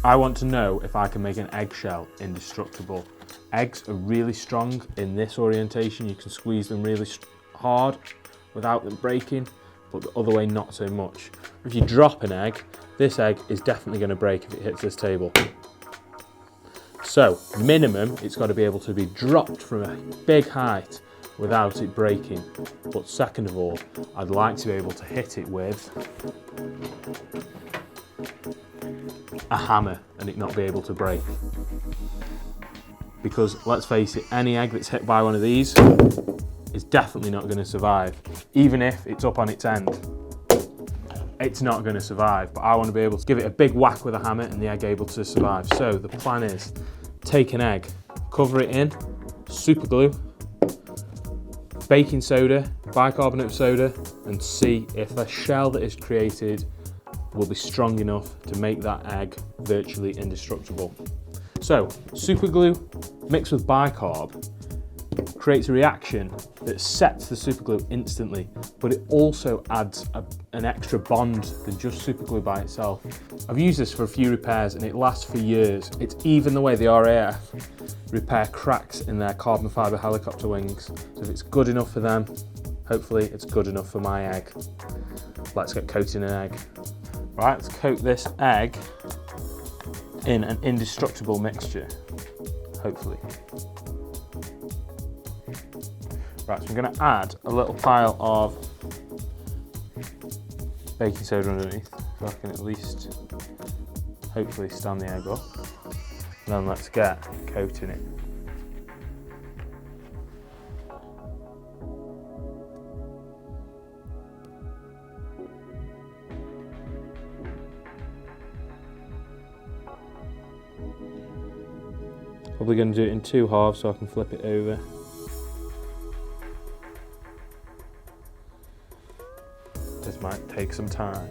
I want to know if I can make an eggshell indestructible. Eggs are really strong in this orientation. You can squeeze them really hard without them breaking, but the other way not so much. If you drop an egg, this egg is definitely going to break if it hits this table. So minimum, it's got to be able to be dropped from a big height without it breaking. But second of all, I'd like to be able to hit it with a hammer and it not be able to break. Because let's face it, any egg that's hit by one of these is definitely not going to survive. Even if it's up on its end, it's not going to survive. But I want to be able to give it a big whack with a hammer and the egg able to survive. So the plan is, take an egg, cover it in, super glue, baking soda, bicarbonate of soda, and see if the shell that is created will be strong enough to make that egg virtually indestructible. So, super glue mixed with bicarb creates a reaction that sets the super glue instantly, but it also adds an extra bond than just super glue by itself. I've used this for a few repairs and it lasts for years. It's even the way the RAF repair cracks in their carbon fibre helicopter wings. So if it's good enough for them, hopefully it's good enough for my egg. Let's get coating an egg. Right, let's coat this egg in an indestructible mixture, hopefully. Right, so I'm going to add a little pile of baking soda underneath, so I can at least hopefully stand the egg up. And then let's get coating it. Probably going to do it in 2 halves so I can flip it over. This might take some time.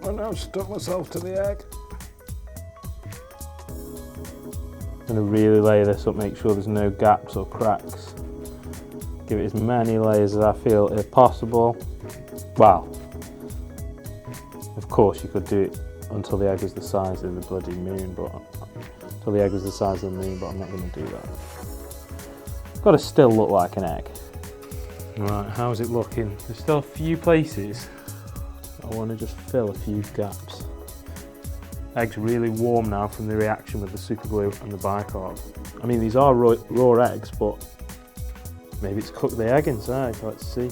I now stuck myself to the egg. I'm going to really lay this up, make sure there's no gaps or cracks. Give it as many layers as I feel is possible. Well, of course you could do it until the egg was the size of the bloody moon, but until the egg was the size of the moon, but I'm not going to do that. It's got to still look like an egg. Right, how's it looking? There's still a few places I want to just fill a few gaps. Egg's really warm now from the reaction with the super glue and the bicarb. I mean, these are raw eggs, but maybe it's cooked the egg inside. Let's see.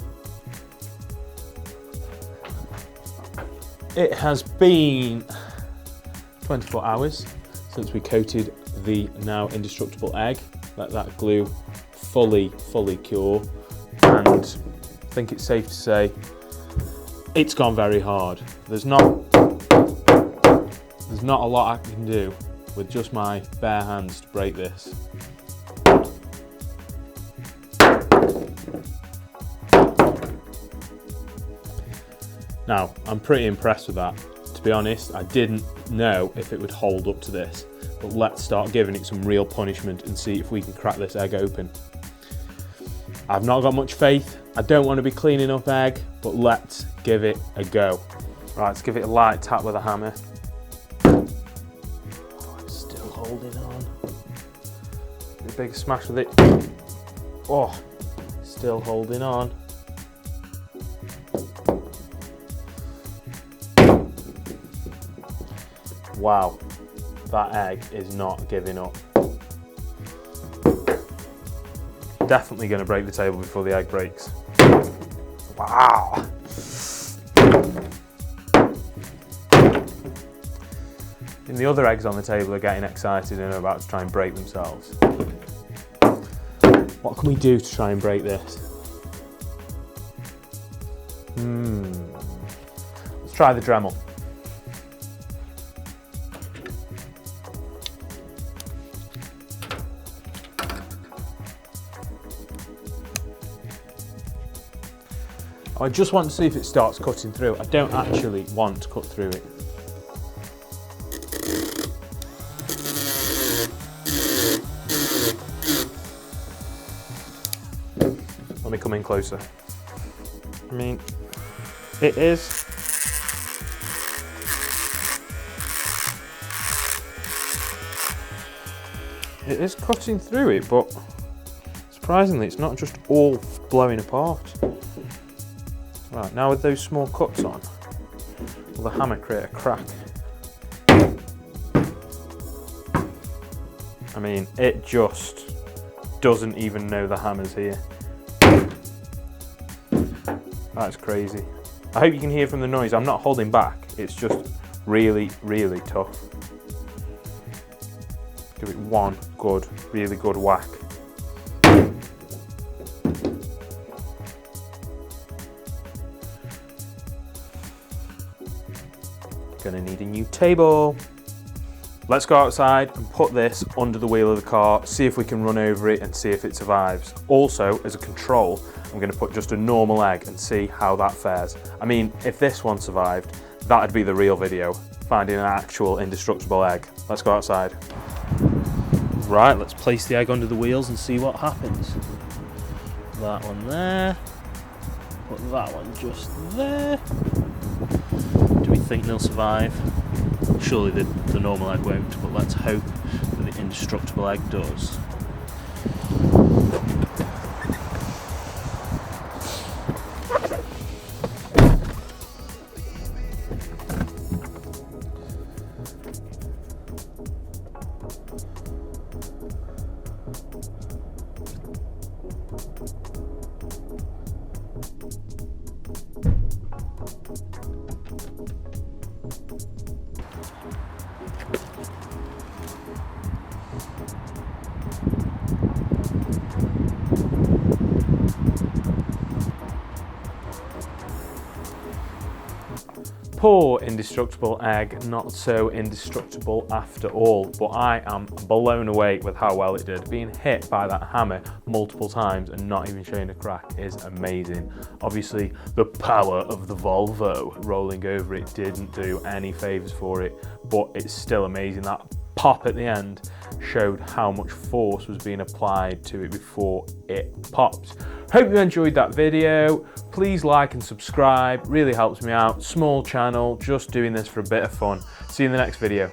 It has been 24 hours since we coated the now indestructible egg. Let that glue fully cure, and I think it's safe to say it's gone very hard. There's not a lot I can do with just my bare hands to break this. Now, I'm pretty impressed with that. To be honest, I didn't know if it would hold up to this, but let's start giving it some real punishment and see if we can crack this egg open. I've not got much faith. I don't want to be cleaning up egg, but let's give it a go. Right, let's give it a light tap with a hammer. Oh, it's still holding on. A big smash with it. Oh, still holding on. Wow, that egg is not giving up. Definitely going to break the table before the egg breaks. Wow. And the other eggs on the table are getting excited and are about to try and break themselves. What can we do to try and break this? Let's try the Dremel. I just want to see if it starts cutting through. I don't actually want to cut through it. Let me come in closer. I mean, it is. It is cutting through it, but surprisingly, it's not just all blowing apart. Right, now with those small cuts on, will the hammer create a crack? I mean, it just doesn't even know the hammer's here. That's crazy. I hope you can hear from the noise. I'm not holding back. It's just really, really tough. Give it one good, really good whack. Gonna need a new table. Let's go outside and put this under the wheel of the car, see if we can run over it and see if it survives. Also, as a control, I'm gonna put just a normal egg and see how that fares. I mean, if this one survived, that'd be the real video, finding an actual indestructible egg. Let's go outside. Right, let's place the egg under the wheels and see what happens. That one there, put that one just there. Do we think they'll survive? Surely the normal egg won't, but let's hope that the indestructible egg does. Poor indestructible egg, not so indestructible after all, but I am blown away with how well it did. Being hit by that hammer multiple times and not even showing a crack is amazing. Obviously, the power of the Volvo rolling over it didn't do any favours for it, but it's still amazing. That pop at the end showed how much force was being applied to it before it popped. Hope you enjoyed that video. Please like and subscribe, really helps me out. Small channel, just doing this for a bit of fun. See you in the next video.